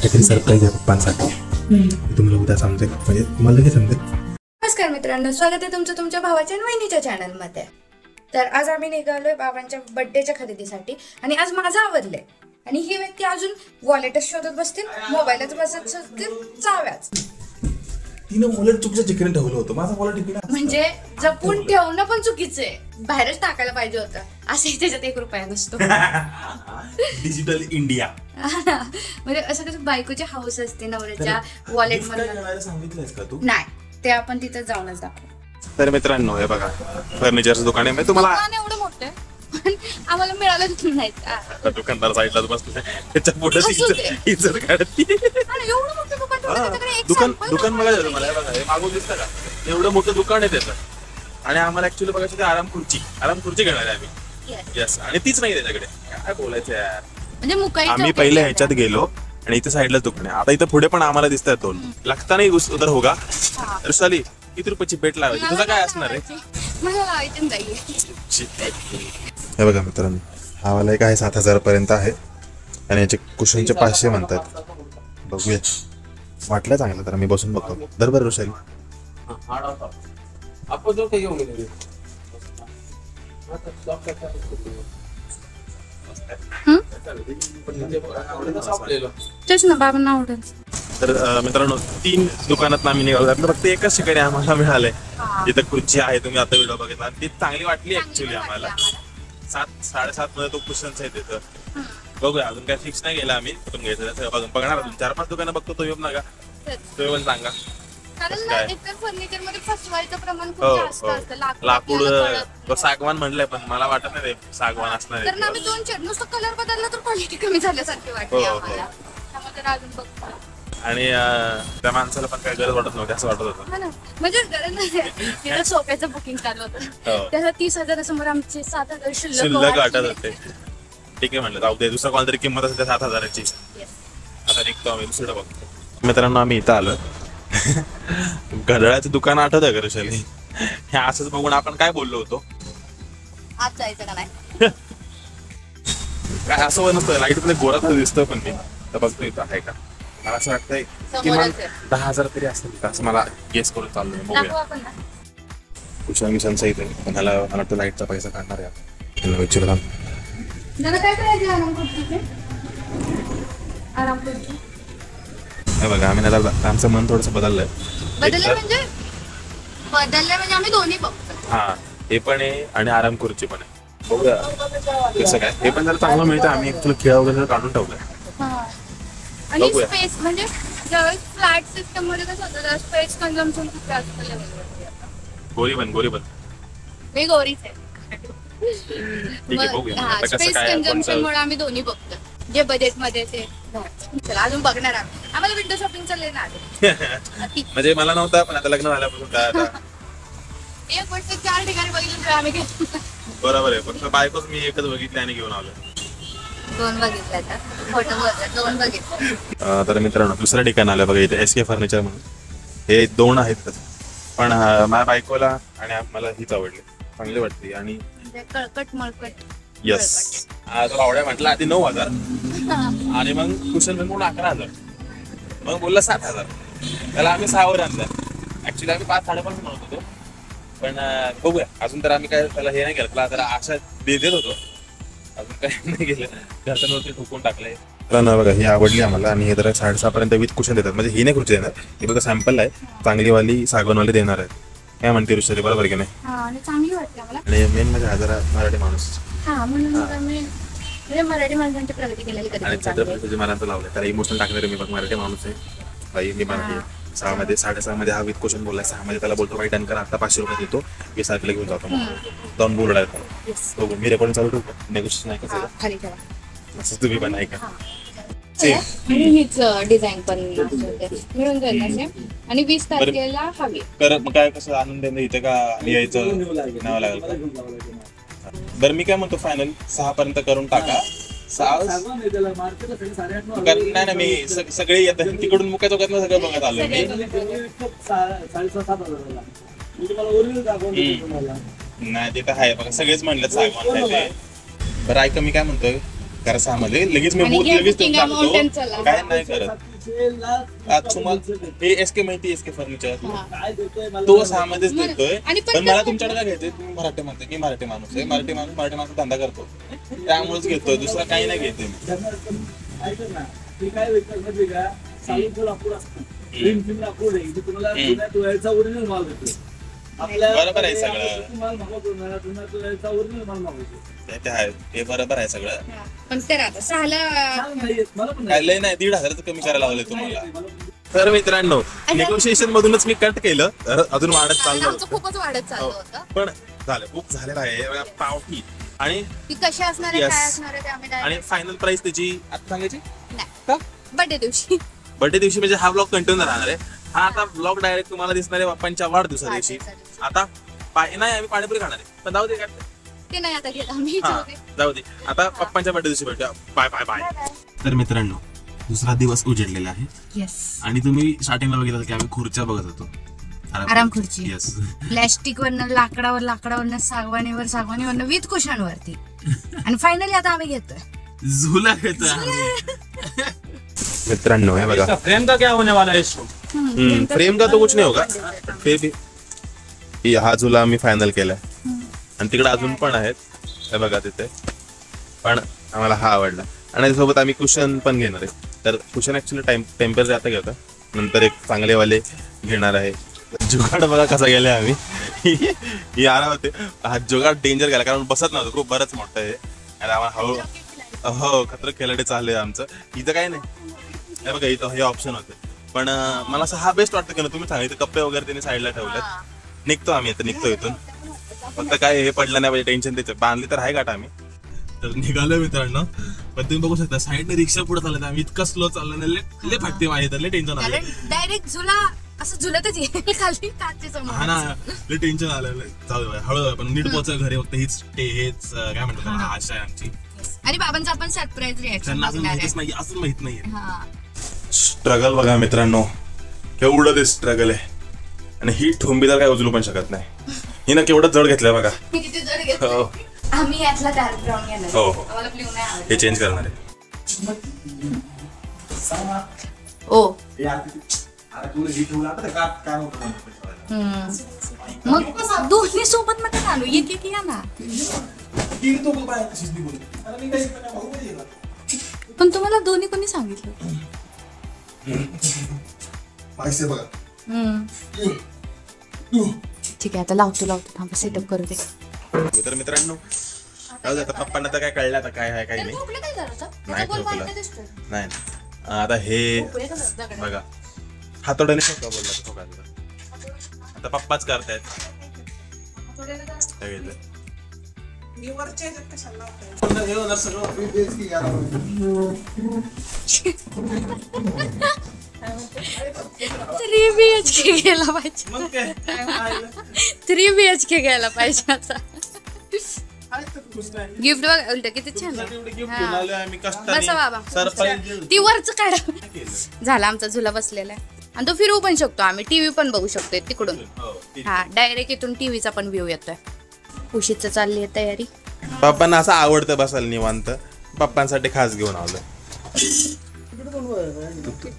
काहीतरी सरप्राईज आहे पप्पांसाठी. तुम्हाला उद्या समजेल, म्हणजे तुम्हाला लगेच समजेल. नमस्कार मित्रांनो, स्वागत आहे तुमचं तुमच्या भावाच्या आणि वहिनीच्या चॅनलमध्ये. तर आज आम्ही निघालोय बाबांच्या बर्थडेच्या खरेदीसाठी आणि आज माझं आवडलंय आणि ही व्यक्ती अजून वॉलेटच शोधत बसतील, मोबाईलच बसत चाव्याच. तिनं वॉलेट चुकीचं ठिकाणी ठेवलं होतं. माझा वॉलेट ठिकाणी म्हणजे जपून ठेवणं पण चुकीचं आहे, बाहेरच टाकायला पाहिजे होतं. असंही त्याच्यात 1 रुपया नसतो. Digital India. म्हणजे असं कसं बायकोची हाऊस असते नवऱ्याच्या वॉलेट मध्ये. सांगितलंयस का तू? नाही, ते आपण तिथं जाऊनच दाखवू. तर मित्रांनो, हे बघा फर्निचरचं दुकान आहे. तुम्हाला एवढं मोठं पण आम्हाला मिळालंच नाही. दुकानदार साईडला बसतो, त्याच्या पुढे इज्जत काढती. दुकान बघायचं मला, बघा हे मागून दिसतं का, एवढं मोठं दुकान आहे त्याचं. आणि आम्हाला ऍक्च्युअली बघायचं ते आराम खुर्ची घेणार आहे आम्ही. येस, आणि तीच नाही त्याच्याकडे. काय बोलायचं यार. म्हणजे आम्ही पहिले ह्याच्यात गेलो आणि इथे साईडलाच दुकान आहे. आता इथं पुढे पण आम्हाला दिसतात 2. लागता नाही उधर होगा. ऋषाली, किती रुपयाची बेट लावायची? तुझं काय असणार आहे? हे बघा मित्रांनो, हा वाला एक आहे 7,000 पर्यंत आहे आणि याचे कुशनचे 500 म्हणतात. बघूया, वाटलं चांगलं तर मी बसून बघतो. बरोबर ऋषाली? तेच ना, बाबांना आवडेल. तर मित्रांनो, 3 दुकानात आम्ही निघालो. फक्त एकच ठिकाणी आम्हाला मिळालंय जिथं खुर्ची आहे. तुम्ही आता व्हिडिओ बघितला, ती चांगली वाटली ऍक्च्युअली आम्हाला. 7-7.5 मध्ये तो कुशन्स आहे तिथं. बघूया, अजून काय फिक्स नाही केलं आम्ही कुठून घ्यायचं. बघणार अजून 4-5 दुकानं बघतो. तो येऊन नका, तो पण सांगा. लाकूड सागवान म्हणलंय, पण मला वाटत नाही सागवान असणार आहे. नुसतं कलर बदलला तर क्वालिटी कमी झाल्यासारखी वाटते आम्हाला. आणि त्या माणसाला पण काही गरज वाटत नव्हती असं वाटत होतं. म्हणजे गरज नाही. तिथं सोफ्याचं बुकिंग चालू होतं, त्याला 30,000 समोर आमचे 7,000 शिल्लक वाटत होते. ठीक आहे म्हणलं, जाऊ दे, दुसरा कोणतरी किंमत असते 7,000ची. आता निघतो आम्ही दुसरं बघतो. मित्रांनो, आम्ही इथं आलो. घड्याळाचं दुकान आठवतंय का ऋषाली? हे असंच बघून आपण काय बोललो होतो, आज जायचं का नाही काय असं नसतं. लाईट मध्ये गोरा दिसतो, पण मी तर बघतो इथं आहे का. मला असं वाटतंय किमान 10,000 तरी असेल असं मला गेस करून चाललोय. बघूया. कुशन विशन सहित आहे, पण मला वाटतं लाईटचा पैसा काढणार आहे. विचारला बघा, आम्ही आमचं मन थोडंसं बदललंय. म्हणजे आम्ही दोन्ही बघतो. हा, हे पण आहे आणि आराम खुर्ची पण आहे. बघूया कसं काय. हे पण जर चांगलं मिळतं. आम्ही ऍक्च्युअली खेळा वगैरे काढून ठेवलंय. आणि स्पेस म्हणजे फ्लॅट सिस्टम मध्ये कसं होतं, स्पेस कन्झम्पशन खूप जास्त लेवलवर. गोरी बन मी गोरीच आहे. ठीक आहे, बघूया आता कसं स्पेस काय. कन्झम्पशन मुळे आम्ही दोन्ही बघतो. जे बजेट मध्ये ते चला अजून बघणार आम्ही. आम्हाला विंडो शॉपिंग चालले ना. म्हणजे मला नव्हता, पण आता लग्न झाल्यापासून काय आता एक गोष्ट 4 ठिकाणी बघितलं आम्ही. बरोबर आहे, फक्त बायकोच मी एकच बघितली आणि घेऊन आलो. 2 बघितल्या, फोटो 2 बघितले. तर मित्रांनो, दुसऱ्या ठिकाणी आलं बघा, इथे SK फर्निचर म्हणून. हे 2 आहेत, पण माझ्या बायकोला आणि मला हीच आवडली, चांगली वाटली. आणि कळकट मळकट. यस, तो आवड्या म्हटलं आधी 9,000 आणि मग कुशन म्हणून 11,000, मग बोलला 7,000. त्याला आम्ही 6 वर आणलं. ऍक्च्युली आम्ही 5-5.5 म्हणत होतो, पण बघूया. अजून तर आम्ही काय त्याला हे नाही केलं. त्याला जरा आशा देत होतो, अजून काही नाही केलं. घरच्यांवरती ठोकून टाकलंय. तर ना बघा, ही आवडली आम्हाला आणि हे जरा 6.5 पर्यंत विथ कुशन देतात. म्हणजे ही नाही खुर्ची देणार, ही बघा सॅम्पल आहे. चांगलीवाली सागवानवाली देणार आहे. काय म्हणते ऋषाली, बरोबर की नाही? चांगली वाटते आम्हाला. आणि मेन म्हणजे हा जरा मराठी माणूस. मराठी माणसांची प्रगती केलेली आणि छत्रपती महाराजांचं लावलंय, त्याला इमोशनल टाकणारे मी बघ. मराठी माणूस आहे बाई, मी मराठी. 6 मध्ये 6.5 मध्ये हा विथ क्वेश्चन बोललाय. 6 मध्ये त्याला बोलतो बाई डन करा, आता 500 रुपये देतो, 20 तारखेला घेऊन जातो. जाऊन बोलला बघू. मी रेकॉर्डिंग चालू ठेवतो, नेगोशिएशन नाही करायचं. असं तुम्ही पण ऐका. हीच डिझाईन पण मिळून जाईल आणि 20 तारखेला हवी. मग काय कसं आनंद इथे का यायचं नाव लागेल. बरं, मी काय म्हणतो, फायनल 6 पर्यंत करून टाका. 6 नाही ना, मी सगळे येतात तिकडून मुक्या चौकात सगळं बघत आलो मी. नाही ते तर आहे बघा, सगळेच म्हणलं सागवान आहे ते. बरं ऐका, मी काय म्हणतोय, करा 6 मध्ये लगेच मी लगेच काय नाही करत. तुम्हाला हे एसके माहिती एसके फर्निचर हा. तो 6 मध्येच देतोय. आणि पण पण मला तुमच्याकडे काय घ्यायचंय, तुम्ही मराठी म्हणते, मी मराठी माणूस आहे, मराठी माणूस धंदा करतो, त्यामुळेच घेतोय, दुसरा काही नाही घेतोय मी. बरोबर आहे सगळं, ते आहे, ते बरोबर आहे सगळं. पण तर आता 6ला काय लय नाही, 1,500 कमी करायला लावले तुम्हाला. तर मित्रांनो, नेगोशिएशन मधूनच मी कट केलं, तर अजून वाढत चाललं आमचं होतं. खूपच वाढत चाललं होतं. पण झालं, बुक झालेलं आहे पावठी. आणि ती कशी असणार आहे, Yes. काय असणार आहे ते आम्ही आणि direct- फायनल प्राइस त्याची आता सांगायची नाही. का? बर्थडे दिवशी बर्थडे दिवशी म्हणजे हा ब्लॉग कंटिन्यू राहणार आहे. हा आता ब्लॉग डायरेक्ट तुम्हाला दिसणार आहे बाप्पांच्या वाढदिवसा दिवशी. आता नाही, आम्ही पाणीपुरी खाणार आहे, पण जाऊ दे, काय ते नाही आता घेत आम्ही. हा, जाऊ दे. आता पप्पांच्या बर्थडे दिवशी भेटूया. Bye bye bye. तर मित्रांनो, दुसरा दिवस उजेडलेला आहे येस. आणि तुम्ही स्टार्टिंगला बघितलं की आम्ही खुर्च्या बघत होतो. आराम खुर्ची. येस. प्लॅस्टिक वरनं लाकडावरनं सागवानीवरनं विथ कुशांवरती. आणि फायनली आता आम्ही घेतोय झुला घेतोय आम्ही. मित्रांनो हे बघा, फ्रेम का क्या होने वाला है इसको? फ्रेम का तो कुछ नाही होगा, फिर भी हा झुला आम्ही फायनल केलाय. आणि तिकडे अजून पण आहेत, हे बघा तिथे. पण आम्हाला हा आवडला. आणि त्यासोबत आम्ही कुशन पण घेणार आहे. तर कुशन ऍक्च्युली टेम्पररी आता घेतो, नंतर एक चांगलेवाले घेणार आहे. जुगाड बघा कसा गेलाय आम्ही. ही आला होते, हा जुगाड डेंजर गेला, कारण बसत नव्हतं, खूप बरंच मोठं आहे. आणि आम्हाला हो खतरं खेळाडे चाललंय आमचं. इथं काय नाही, हे बघा इथं हे ऑप्शन होते. पण मला असं हा बेस्ट वाटतं की तुम्ही सांगितलं, कप्पे वगैरे त्यांनी साईडला ठेवलेत. निघतो आम्ही आता, निघतो इथून. फक्त काय हे पडलं नाही पाहिजे, टेन्शन त्याचं. बांधली तर आहे गाठ आम्ही. तर निघालोय मित्रांनो. पण तुम्ही बघू शकता साईडने रिक्षा पुढे चालत, आम्ही इतकं स्लो चाललं, लय फाटते माझे, तर लय टेन्शन आलं. डायरेक्ट झुला असं झुलतच येईल खाली काचेचं हा ना, लय टेन्शन आलं. जाऊ दे हळू, पण नीट पोहोच घरी. फक्त हेच काय म्हणतात त्याला, आशा आहे आमची. आणि बाबांचा आपण सरप्राईज रिएक्शन त्यांना अजून माहितीच नाही, अजून माहित नाहीये. हा. स्ट्रगल बघा मित्रांनो, केवढं ते स्ट्रगल आहे. आणि ही ठोंबी तर काय उचलू पण शकत नाही. हिनं केवढं जड घेतलंय बघा. किती जड घेतलं. हो आम्ही यातला डार्क ब्राऊन घेणार. हो हो, आम्हाला ब्ल्यू नाही आवडत. हे चेंज करणार आहे. ओ मग दोन्ही सोबत नका घालू, एक या ना. पण तुम्हाला दोन्ही कोणी सांगितलं? ठीक आहे, आता लावतो थांबा, सेटअप करू दे. तर मित्रांनो, आता पप्पांना तर काय कळलं आता काय आहे काय नाही. काय झालं होतं? नाही गोल ठोकलं. वाटतं दिसतोय. नाही आता हे बघा, हातोड्याने ठोका बोलला ठोकायचं. आता पप्पाच करतायत. थ्री BHK घ्यायला पाहिजे. 3 BHK घ्यायला पाहिजे आता. गिफ्ट बघ उलट किती छान आहे. बसा बाबा, ती वरच काढा. झाला आमचा झुला बसलेला आहे. आणि तो फिरवू पण शकतो आम्ही, टीव्ही पण बघू शकतोय तिकडून. हा, डायरेक्ट इथून टीव्हीचा पण व्ह्यू येतोय. उशीच चालली आहे तयारी. पप्पांना असं आवडतं बसायला निवांत, पप्पांसाठी खास घेऊन आलोय.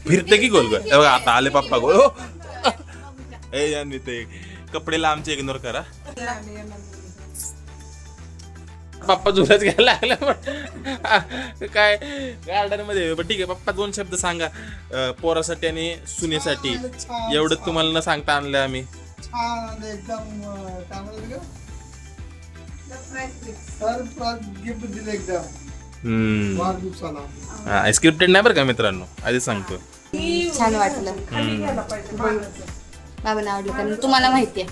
फिरते की गोल गोल. बघा आता आले पप्पा गोल. ए यांनी ते कपडे लांबचे इग्नोर करा. पप्पा जोरात घ्यायला लागला. पण काय गार्डन मध्ये. पण ठीक आहे, पप्पा 2 शब्द सांगा पोरासाठी आणि सुनेसाठी. एवढं तुम्हाला न सांगता आणलं आम्ही. गिफ्ट दिले एकदम स्क्रिप्टेड नाही बरं का मित्रांनो, आधीच सांगतो. छान वाटलं. बाबांना आवडलं, कारण तुम्हाला माहितीये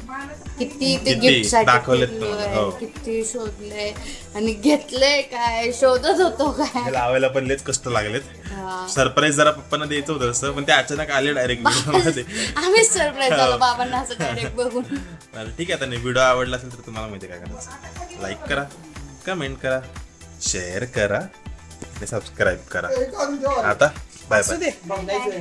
किती ते किती गिफ्ट साठी दाखवलेत फिरलोय, तुम्हाला, हो. किती शोधले आणि घेतले, काय शोधत होतो काय. हे लावायला पण लेच कष्ट लागलेत. हा. सरप्राईज जरा पप्पांना द्यायचं होतं असं, पण ते अचानक आले डायरेक्ट मध्ये. आम्हीच सरप्राईज झालो बाबांना असं डायरेक्ट बघून. ठीक आहे, आता व्हिडिओ आवडला असेल तर तुम्हाला माहिती काय करायचं, लाईक करा, कमेंट करा, शेअर करा आणि सबस्क्राईब करा. आता बाय बाय.